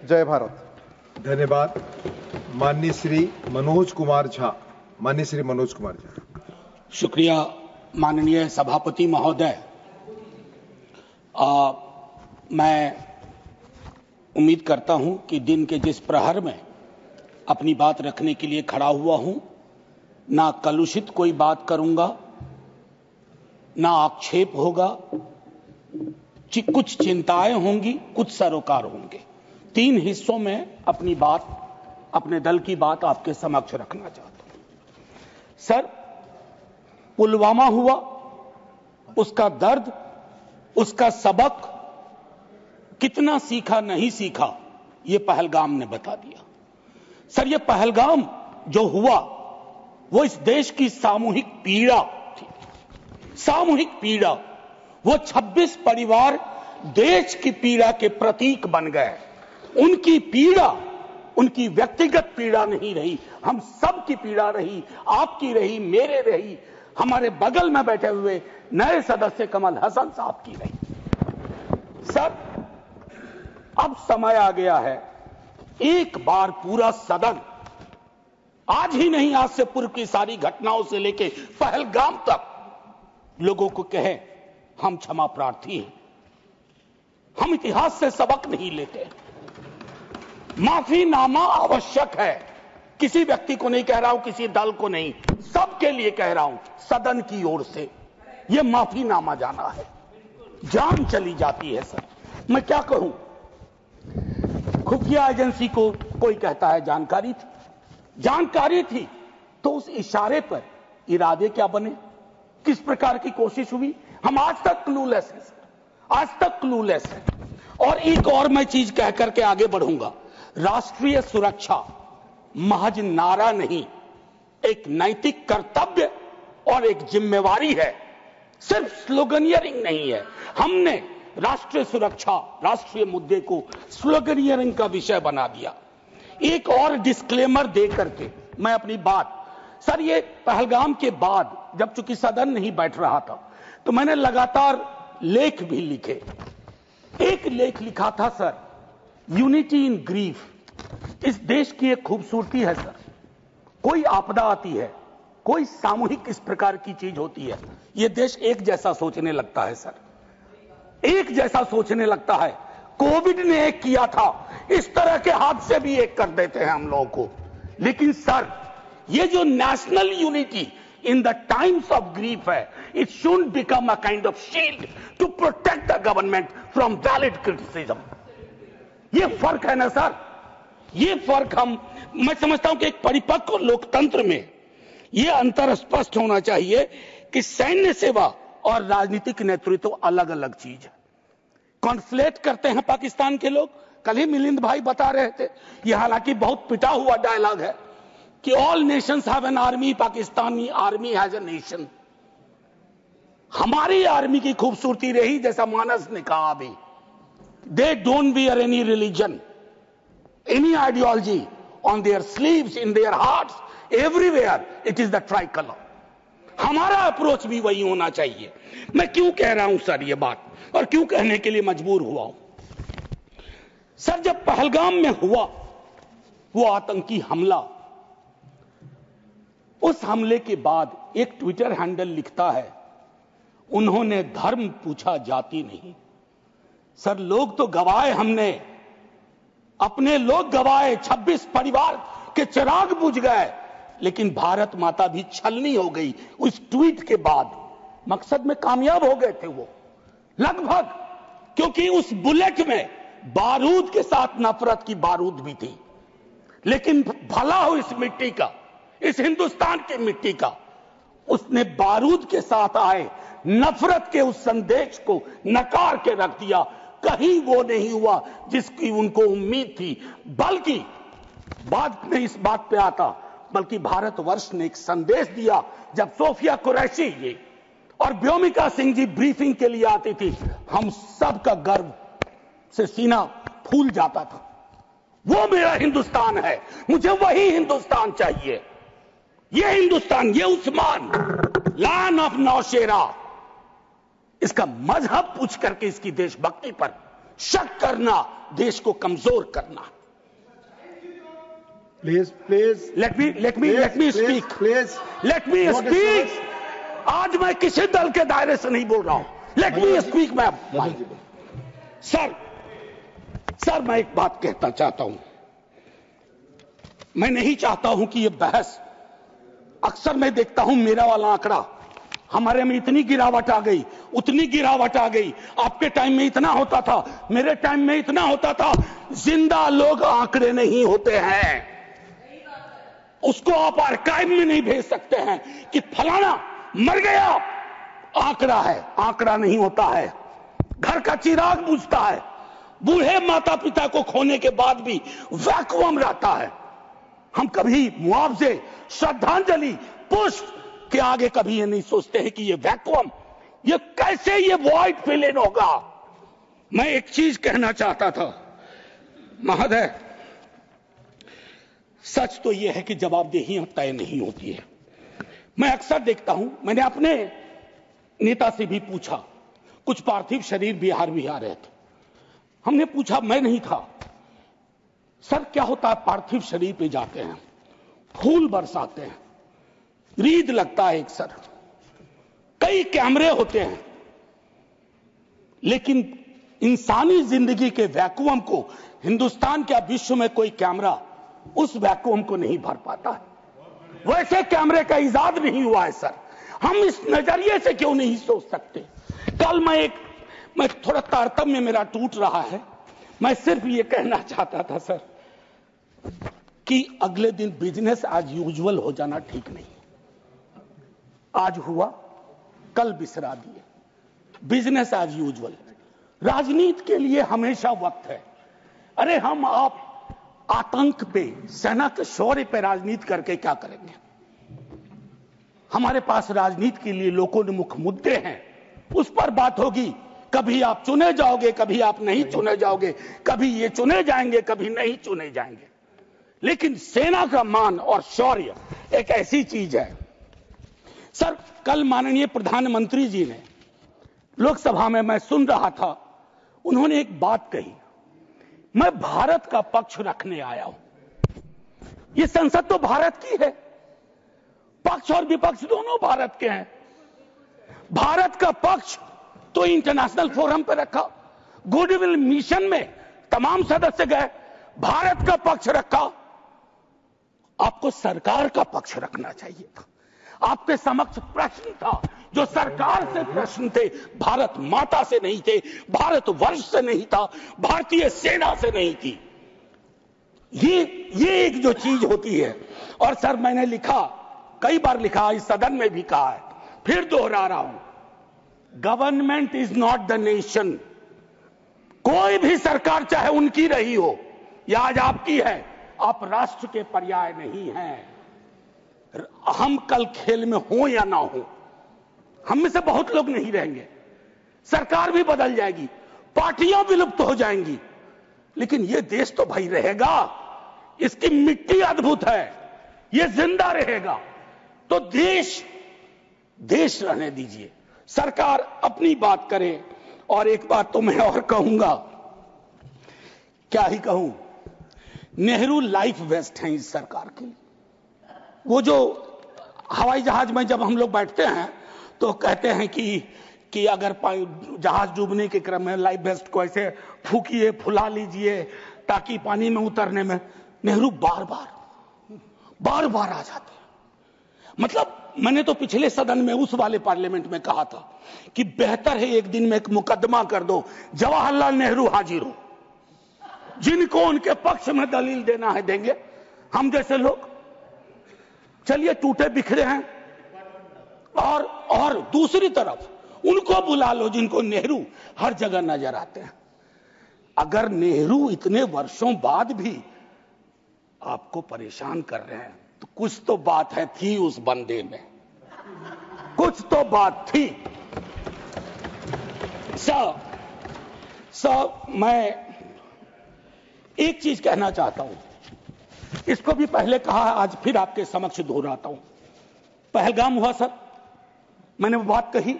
जय भारत। धन्यवाद। माननीय श्री मनोज कुमार झा। माननीय श्री मनोज कुमार झा। शुक्रिया माननीय सभापति महोदय। मैं उम्मीद करता हूं कि दिन के जिस प्रहर में अपनी बात रखने के लिए खड़ा हुआ हूं, ना कलुषित कोई बात करूंगा, ना आक्षेप होगा, कुछ चिंताएं होंगी, कुछ सरोकार होंगे। 3 हिस्सों में अपनी बात, अपने दल की बात आपके समक्ष रखना चाहता हूं। सर, पुलवामा हुआ, उसका दर्द, उसका सबक, कितना सीखा नहीं सीखा, यह पहलगाम ने बता दिया। सर, यह पहलगाम जो हुआ वो इस देश की सामूहिक पीड़ा थी, सामूहिक पीड़ा। वो 26 परिवार देश की पीड़ा के प्रतीक बन गए। उनकी पीड़ा उनकी व्यक्तिगत पीड़ा नहीं रही, हम सब की पीड़ा रही, आपकी रही, मेरे रही, हमारे बगल में बैठे हुए नए सदस्य कमल हसन साहब की रही। सर, अब समय आ गया है, एक बार पूरा सदन, आज ही नहीं, आज से पूर्व की सारी घटनाओं से लेके पहलगाम तक लोगों को कहे हम क्षमा प्रार्थी हैं, हम इतिहास से सबक नहीं लेते। माफीनामा आवश्यक है। किसी व्यक्ति को नहीं कह रहा हूं, किसी दल को नहीं, सबके लिए कह रहा हूं, सदन की ओर से यह माफीनामा जाना है। जान चली जाती है। सर, मैं क्या कहूं, खुफिया एजेंसी को कोई कहता है जानकारी थी, जानकारी थी तो उस इशारे पर इरादे क्या बने, किस प्रकार की कोशिश हुई, हम आज तक क्लूलेस हैं सर, आज तक क्लूलेस हैं। और एक और मैं चीज कह करके आगे बढ़ूंगा, राष्ट्रीय सुरक्षा महज नारा नहीं, एक नैतिक कर्तव्य और एक जिम्मेवारी है, सिर्फ स्लोगनियरिंग नहीं है। हमने राष्ट्रीय सुरक्षा, राष्ट्रीय मुद्दे को स्लोगनियरिंग का विषय बना दिया। एक और डिस्क्लेमर दे करके मैं अपनी बात, सर, ये पहलगाम के बाद जब चूंकि सदन नहीं बैठ रहा था तो मैंने लगातार लेख भी लिखे। एक लेख लिखा था सर, यूनिटी इन ग्रीफ। इस देश की एक खूबसूरती है सर, कोई आपदा आती है, कोई सामूहिक इस प्रकार की चीज होती है, यह देश एक जैसा सोचने लगता है सर, एक जैसा सोचने लगता है। कोविड ने एक किया था, इस तरह के हादसे भी एक कर देते हैं हम लोगों को। लेकिन सर, ये जो national unity in the times of grief है, it should become a kind of shield to protect the government from valid criticism. ये फर्क है ना सर, ये फर्क मैं समझता हूं कि एक परिपक्व लोकतंत्र में यह अंतर स्पष्ट होना चाहिए कि सैन्य सेवा और राजनीतिक नेतृत्व अलग अलग चीज है। कॉन्फ्लेट करते हैं पाकिस्तान के लोग। कल ही मिलिंद भाई बता रहे थे, यह हालांकि बहुत पिटा हुआ डायलॉग है कि all Nations have an army, Pakistani army has a nation. हमारी आर्मी की खूबसूरती रही, जैसा मानस ने कहा अभी, they don't wear any religion, any ideology on their sleeves, in their hearts, everywhere it is the tricolour. हमारा अप्रोच भी वही होना चाहिए। मैं क्यों कह रहा हूं सर ये बात, और क्यों कहने के लिए मजबूर हुआ हूं सर, जब पहलगाम में हुआ वो आतंकी हमला, उस हमले के बाद एक ट्विटर हैंडल लिखता है, उन्होंने धर्म पूछा, जाति नहीं। सर, लोग तो गवाए, हमने अपने लोग गवाए, 26 परिवार के चिराग बुझ गए, लेकिन भारत माता भी छलनी हो गई उस ट्वीट के बाद। मकसद में कामयाब हो गए थे वो लगभग, क्योंकि उस बुलेट में बारूद के साथ नफरत की बारूद भी थी। लेकिन भला हो इस मिट्टी का, इस हिंदुस्तान की मिट्टी का, उसने बारूद के साथ आए नफरत के उस संदेश को नकार के रख दिया। कहीं वो नहीं हुआ जिसकी उनको उम्मीद थी, बल्कि बाद में इस बात पे आता, बल्कि भारतवर्ष ने एक संदेश दिया। जब सोफिया कुरैशी जी और व्योमिका सिंह जी ब्रीफिंग के लिए आती थी, हम सब का गर्व से सीना फूल जाता था। वो मेरा हिंदुस्तान है, मुझे वही हिंदुस्तान चाहिए। ये हिंदुस्तान, ये उस्मान, लैंड ऑफ नौशेरा, इसका मजहब पूछ करके इसकी देशभक्ति पर शक करना देश को कमजोर करना। Please. Let me speak. Please. Let me What is speak. yours? आज मैं किसी दल के दायरे से नहीं बोल रहा हूं. Let me speak, ma'am. Sir मैं एक बात कहना चाहता हूं. मैं नहीं चाहता हूं कि ये बहस, अक्सर मैं देखता हूं मेरा वाला आंकड़ा, हमारे में इतनी गिरावट आ गई, उतनी गिरावट आ गई, आपके टाइम में इतना होता था, मेरे टाइम में इतना होता था. जिंदा लोग आंकड़े नहीं होते हैं. उसको आप आर्काइव में नहीं भेज सकते हैं कि फलाना मर गया. आंकड़ा है, आंकड़ा नहीं होता है. घर का चिराग बुझता है. बूढ़े माता पिता को खोने के बाद भी वैक्यूम रहता है. हम कभी मुआवजे, श्रद्धांजलि, पुष्प के आगे कभी ये नहीं सोचते हैं कि ये वैक्यूम, ये कैसे ये वॉइड फिल इन होगा. मैं एक चीज कहना चाहता था महोदय, सच तो यह है कि जवाबदेही तय नहीं होती है. मैं अक्सर देखता हूं, मैंने अपने नेता से भी पूछा, कुछ पार्थिव शरीर बिहार आ रहे थे. हमने पूछा, मैं नहीं था, सर क्या होता है पार्थिव शरीर पे जाते हैं, फूल बरसाते हैं, रीद लगता है एक सर, कई कैमरे होते हैं, लेकिन इंसानी जिंदगी के वैक्यूम को हिंदुस्तान क्या विश्व में कोई कैमरा उस वैक्यूम को नहीं भर पाता है. वैसे कैमरे का इजाद नहीं हुआ है सर. हम इस नजरिए से क्यों नहीं सोच सकते. कल मैं थोड़ा तारतम्य मेरा टूट रहा है. मैं सिर्फ ये कहना चाहता था सर कि अगले दिन बिजनेस एज यूजुअल हो जाना ठीक नहीं. आज हुआ, कल बिसरा दिए. Business as usual. राजनीति के लिए हमेशा वक्त है. अरे हम आप आतंक पे, सेना के शौर्य पे राजनीति करके क्या करेंगे. हमारे पास राजनीति के लिए लोकोन्मुख मुद्दे हैं, उस पर बात होगी. कभी आप चुने जाओगे, कभी आप नहीं चुने जाओगे, कभी ये चुने जाएंगे, कभी नहीं चुने जाएंगे. लेकिन सेना का मान और शौर्य एक ऐसी चीज है. सर कल माननीय प्रधानमंत्री जी ने लोकसभा में, मैं सुन रहा था, उन्होंने एक बात कही, मैं भारत का पक्ष रखने आया हूं. ये संसद तो भारत की है, पक्ष और विपक्ष दोनों भारत के हैं. भारत का पक्ष तो इंटरनेशनल फोरम पर रखा, गुडविल मिशन में तमाम सदस्य गए, भारत का पक्ष रखा. आपको सरकार का पक्ष रखना चाहिए था. आपके समक्ष प्रश्न था, जो सरकार से प्रश्न थे, भारत माता से नहीं थे, भारत वर्ष से नहीं था, भारतीय सेना से नहीं थी. ये एक जो चीज होती है. और सर मैंने लिखा, कई बार लिखा, इस सदन में भी कहा है, फिर दोहरा रहा हूं, government is not the nation. कोई भी सरकार चाहे उनकी रही हो या आज आपकी है, आप राष्ट्र के पर्याय नहीं हैं. हम कल खेल में हो या ना हो, हम में से बहुत लोग नहीं रहेंगे, सरकार भी बदल जाएगी, पार्टियां विलुप्त हो जाएंगी, लेकिन यह देश तो भाई रहेगा. इसकी मिट्टी अद्भुत है, यह जिंदा रहेगा. तो देश रहने दीजिए, सरकार अपनी बात करे. और एक बात तो मैं और कहूंगा, क्या ही कहूं, नेहरू लाइफ वेस्ट हैं इस सरकार की. वो जो हवाई जहाज में जब हम लोग बैठते हैं तो कहते हैं कि अगर जहाज डूबने के क्रम में लाइफ वेस्ट को ऐसे फूकिए, फुला लीजिए, ताकि पानी में उतरने में, नेहरू बार बार आ जाते हैं. मतलब मैंने तो पिछले सदन में, उस वाले पार्लियामेंट में कहा था कि बेहतर है एक दिन में एक मुकदमा कर दो, जवाहरलाल नेहरू हाजिर हो, जिनको उनके पक्ष में दलील देना है देंगे, हम जैसे लोग चलिए टूटे बिखरे हैं. और दूसरी तरफ उनको बुला लो जिनको नेहरू हर जगह नजर आते हैं. अगर नेहरू इतने वर्षों बाद भी आपको परेशान कर रहे हैं तो कुछ तो बात है, थी उस बंदे में, कुछ तो बात थी. मैं एक चीज कहना चाहता हूं, इसको भी पहले कहा, आज फिर आपके समक्ष दोहराता हूं. पहलगाम हुआ सर, मैंने वो बात कही,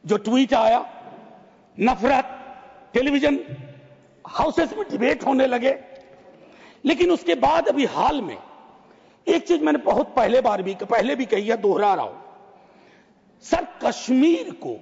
जो ट्वीट आया, नफरत, टेलीविजन हाउसेस में डिबेट होने लगे लेकिन उसके बाद अभी हाल में एक चीज मैंने बहुत पहले भी कही है, दोहरा रहा हूं सर, कश्मीर को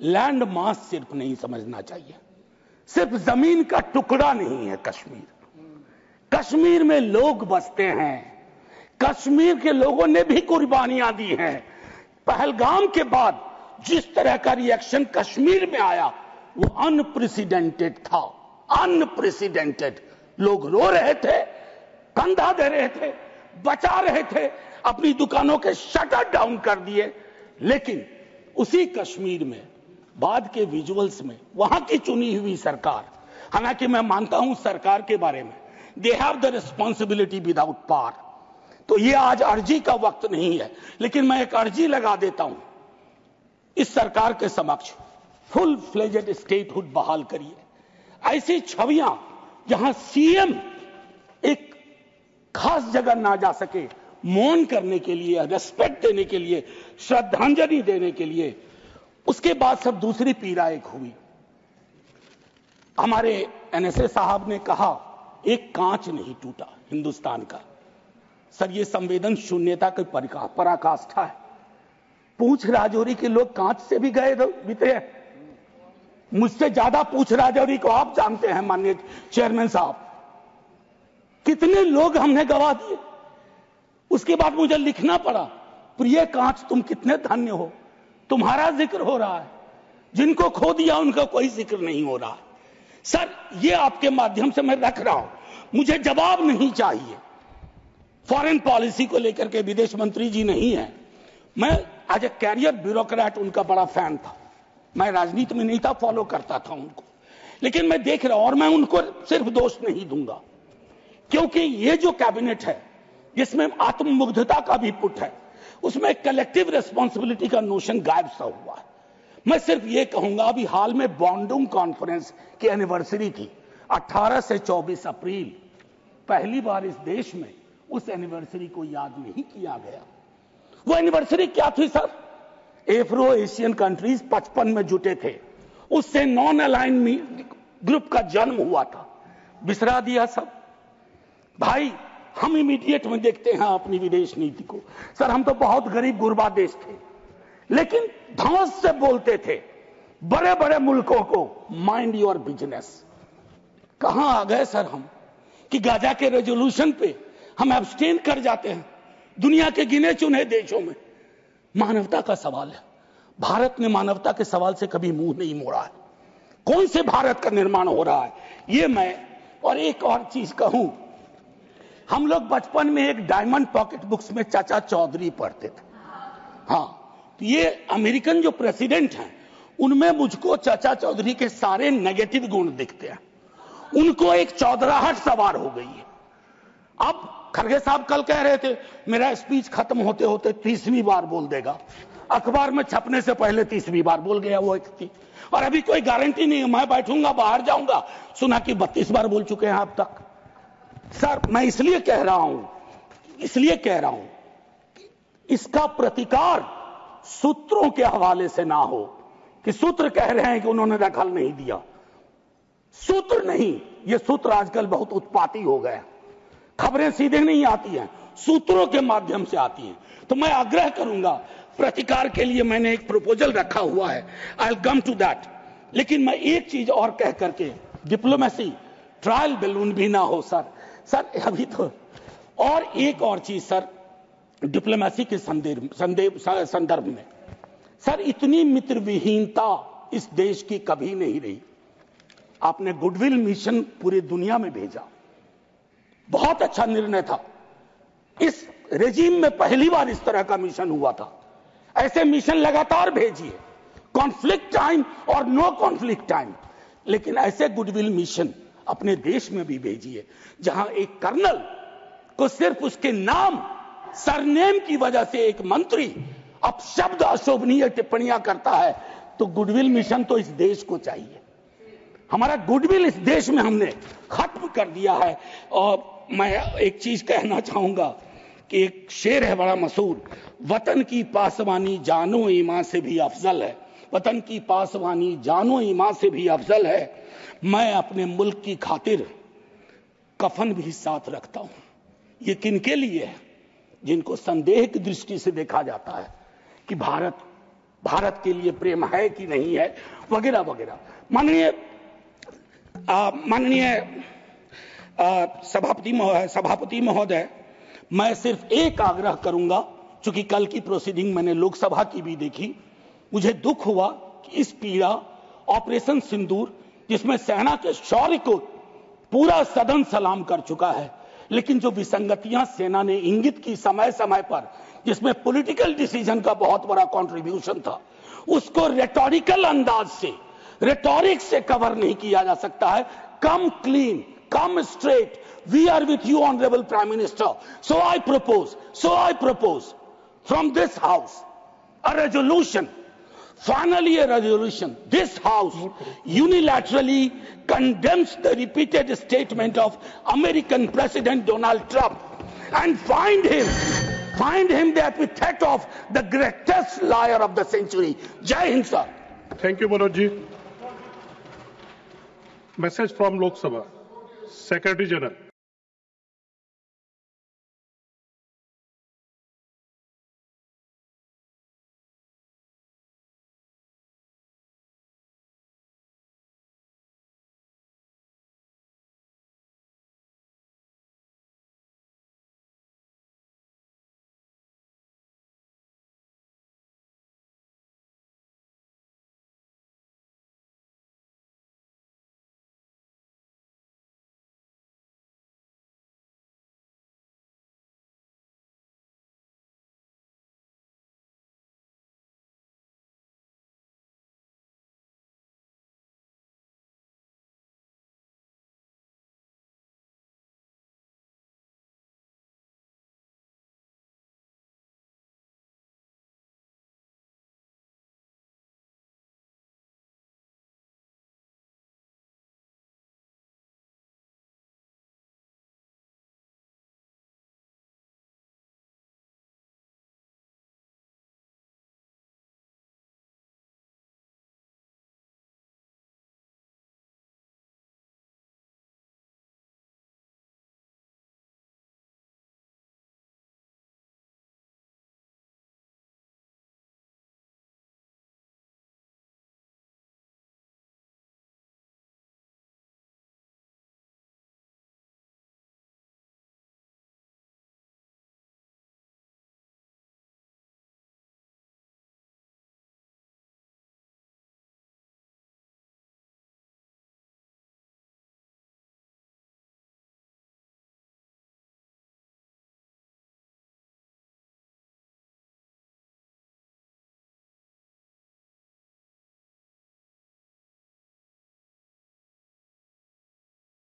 लैंड मास सिर्फ नहीं समझना चाहिए, सिर्फ जमीन का टुकड़ा नहीं है कश्मीर। कश्मीर में लोग बसते हैं, कश्मीर के लोगों ने भी कुर्बानियां दी हैं। पहलगाम के बाद जिस तरह का रिएक्शन कश्मीर में आया वो अनप्रेसिडेंटेड था, अनप्रेसिडेंटेड। लोग रो रहे थे, कंधा दे रहे थे, बचा रहे थे, अपनी दुकानों के शटर डाउन कर दिए। लेकिन उसी कश्मीर में बाद के विजुअल्स में वहां की चुनी हुई सरकार, हालांकि मैं मानता हूं सरकार के बारे में, they have the responsibility without power, तो ये आज अर्जी का वक्त नहीं है, लेकिन मैं एक अर्जी लगा देता हूं इस सरकार के समक्ष, फुल फ्लेजेड स्टेटहुड बहाल करिए। ऐसी छवियां जहां सीएम एक खास जगह ना जा सके, मौन करने के लिए, रेस्पेक्ट देने के लिए, श्रद्धांजलि देने के लिए, उसके बाद सब दूसरी पीड़ा एक हुई। हमारे एनएसए साहब ने कहा एक कांच नहीं टूटा हिंदुस्तान का। सर ये संवेदन शून्यता की पराकाष्ठा है। पूंछ राजौरी के लोग कांच से भी गए बीते हैं। मुझसे ज्यादा पूंछ राजौरी को आप जानते हैं माननीय चेयरमैन साहब, कितने लोग हमने गवा दिए। उसके बाद मुझे लिखना पड़ा, प्रिय कांच तुम कितने धन्य हो, तुम्हारा जिक्र हो रहा है, जिनको खो दिया उनका कोई जिक्र नहीं हो रहा। सर ये आपके माध्यम से मैं रख रहा हूं, मुझे जवाब नहीं चाहिए। फॉरेन पॉलिसी को लेकर के विदेश मंत्री जी नहीं है, मैं एज ए कैरियर ब्यूरोक्रेट उनका बड़ा फैन था। मैं राजनीति में नहीं था, फॉलो करता था उनको, लेकिन मैं देख रहा हूं और मैं उनको सिर्फ दोष नहीं दूंगा, क्योंकि ये जो कैबिनेट है जिसमें आत्ममुग्धता का भी पुट है, उसमें कलेक्टिव रिस्पॉन्सिबिलिटी का नोशन गायब सा हुआ है। मैं सिर्फ ये कहूंगा, अभी हाल में बॉन्डुंग कॉन्फ्रेंस की एनिवर्सरी थी 18 से 24 अप्रैल, पहली बार इस देश में उस एनिवर्सरी को याद नहीं किया गया। वो एनिवर्सरी क्या थी सर? एफ्रो एशियन कंट्रीज 55 में जुटे थे, उससे नॉन अलाइन ग्रुप का जन्म हुआ था, बिसरा दिया सब। भाई हम इमीडिएट में देखते हैं अपनी विदेश नीति को। सर हम तो बहुत गरीब गुरबा देश थे, लेकिन धौंस से बोलते थे बड़े बड़े मुल्कों को माइंड योर बिजनेस। कहां आ गए सर हम कि गाजा के रेजोल्यूशन पे हम एब्सटेन कर जाते हैं दुनिया के गिने चुने देशों में। मानवता का सवाल है, भारत ने मानवता के सवाल से कभी मुंह नहीं मोड़ा है। कौन से भारत का निर्माण हो रहा है ये मैं, और एक और चीज कहूं, हम लोग बचपन में एक डायमंड पॉकेट बुक्स में चाचा चौधरी पढ़ते थे। हाँ, तो ये अमेरिकन जो प्रेसिडेंट हैं उनमें मुझको चाचा चौधरी के सारे नेगेटिव गुण दिखते हैं। उनको एक चौधराहट सवार हो गई है। अब खड़गे साहब कल कह रहे थे मेरा स्पीच खत्म होते होते 30वीं बार बोल देगा, अखबार में छपने से पहले 30वीं बार बोल गया वो व्यक्ति, और अभी कोई गारंटी नहीं है, मैं बैठूंगा बाहर जाऊंगा सुना कि 32 बार बोल चुके हैं अब तक। सर मैं इसलिए कह रहा हूं इसका प्रतिकार सूत्रों के हवाले से ना हो कि सूत्र कह रहे हैं कि उन्होंने दखल नहीं दिया। सूत्र नहीं, ये सूत्र आजकल बहुत उत्पाती हो गए, खबरें सीधे नहीं आती हैं, सूत्रों के माध्यम से आती हैं। तो मैं आग्रह करूंगा, प्रतिकार के लिए मैंने एक प्रपोजल रखा हुआ है, I will come to that. लेकिन मैं एक चीज और कह करके, डिप्लोमेसी ट्रायल बैलून भी ना हो सर अभी तो। और एक और चीज सर, डिप्लोमेसी के संदर्भ में सर, इतनी मित्र विहीनता इस देश की कभी नहीं रही। आपने गुडविल मिशन पूरी दुनिया में भेजा, बहुत अच्छा निर्णय था। इस रेजिम में पहली बार इस तरह का मिशन हुआ था। ऐसे मिशन लगातार भेजिए, कॉन्फ्लिक्ट टाइम और नो कॉन्फ्लिक्ट टाइम, लेकिन ऐसे गुडविल मिशन अपने देश में भी भेजिए जहां एक कर्नल को सिर्फ उसके नाम सरनेम की वजह से एक मंत्री अपशब्द अशोभनीय टिप्पणियां करता है, तो गुडविल मिशन तो इस देश को चाहिए। हमारा गुडविल इस देश में हमने खत्म कर दिया है। और मैं एक चीज कहना चाहूंगा कि एक शेर है बड़ा मशहूर, वतन की पासवानी जानो ईमान से भी अफजल है, वतन की पासवानी जानो ईमान से भी अफजल है। मैं अपने मुल्क की खातिर कफन भी साथ रखता हूं। ये किनके लिए है? जिनको संदेह की दृष्टि से देखा जाता है कि भारत के लिए प्रेम है कि नहीं है, वगैरह वगैरह। माननीय सभापति महोदय, मैं सिर्फ एक आग्रह करूंगा, चूंकि कल की प्रोसीडिंग मैंने लोकसभा की भी देखी, मुझे दुख हुआ कि इस पीड़ा ऑपरेशन सिंदूर, जिसमें सेना के शौर्य को पूरा सदन सलाम कर चुका है, लेकिन जो विसंगतियां सेना ने इंगित की समय समय पर, जिसमें पॉलिटिकल डिसीजन का बहुत बड़ा कंट्रीब्यूशन था, उसको रेटोरिकल अंदाज से, रेटोरिक से कवर नहीं किया जा सकता है। Come clean, come straight, we are with you honourable prime minister, so I propose from this house a resolution, finally a resolution. This house unilaterally condemns the repeated statement of American President Donald Trump and find him the epithet of the greatest liar of the century. Jai Hind, sir. Thank you, Manoj ji. Message from Lok Sabha. Secretary General.